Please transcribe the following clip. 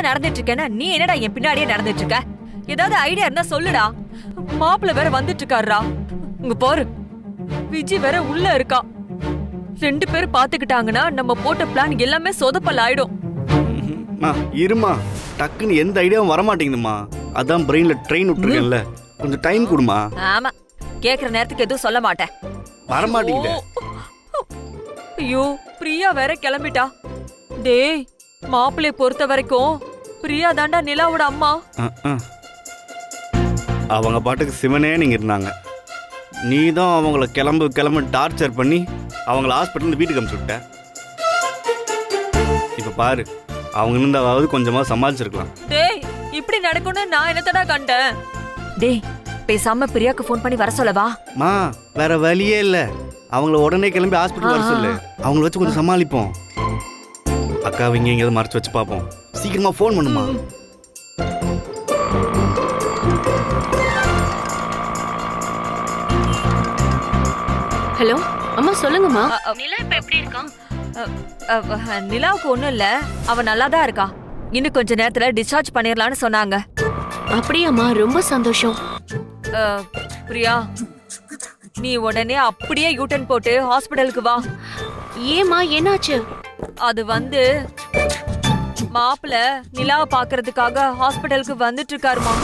நடந்துட்டு இருக்கேன்னா நீ என்னடா என் பின்னாடியே நடந்துட்டு இருக்க? ஏதாவது ஐடியா இருந்தா சொல்லுடா. மாப்பிள்ள வேற வந்துட்டு இருக்காருடா. இங்க பாரு, விஜி வேற உள்ள இருக்கா. 2 பேர் பாத்துக்கிட்டாங்கன்னா நம்ம போட்ட பிளான் எல்லாமே சொதப்பல் ஆயிடும். இருமா, டக்குன்னு எந்த ஐடியாவும் வரமாட்டேங்குதுமா. அதான் பிரெயின்ல ட்ரெயின் விட்டுருக்கேன்ல, கொஞ்சம் டைம் கொடுமா. ஆமா, கேக்குற நேரத்துக்கு எதுவும் சொல்ல மாட்டேன். வரமாட்டேங்குது. ஐயோ, பிரியா வேற கிளம்பிட்டா. டேய், மாப்பிள்ளைய பொறுத்த வரைக்கும் பிரியா தாண்டா நிலாவோட அம்மா. அவங்க பாட்டுக்கு சிவனே நீங்க இருந்தாங்க. நீ தான் அவங்கள கிளம்பு டார்ச்சர் பண்ணி அவங்கள ஹாஸ்பிட்டல் வீட்டுக்கு அனுப்பிச்சு விட்ட. இப்ப பாரு, அவங்க இருந்தாவது கொஞ்சமா சமாளிச்சிருக்கலாம். டேய், இப்படி நடக்கும்னு நான் என்னத்தடா கண்டேன்? டேய், பேசாம பிரியாக்கு ஃபோன் பண்ணி வர சொல்லவா? மா, வேற வழியே இல்ல. அவங்கள உடனே கிளம்பி ஹாஸ்பிட்டல் வர சொல்லு. அவங்கள வச்சு கொஞ்சம் சமாளிப்போம். அக்காவை இங்க எங்கேயாவது மறைச்சு வச்சு பார்ப்போம். சீக்கிரமா ஃபோன் பண்ணுமா. ஹலோ அம்மா, சொல்லுங்கம்மா. நிலா இப்ப எப்படி இருக்கா? நிலாவுக்கு ஒண்ணும் இல்ல, அவ நல்லா தான் இருக்கா. இன்னும் கொஞ்ச நேரத்துல டிஸ்சார்ஜ் பண்ணிரலாம்னு சொன்னாங்க. அப்படியாம்மா, ரொம்ப சந்தோஷம். பிரியா, நீ உடனே அப்படியே யூட்டன் போட்டு ஹாஸ்பிடலுக்கு வா. ஏம்மா, என்னாச்சு? அது வந்து மாப்பிள்ள நிலாவை பாக்குறதுக்காக ஹாஸ்பிடலுக்கு வந்துட்டு இருக்காருமா.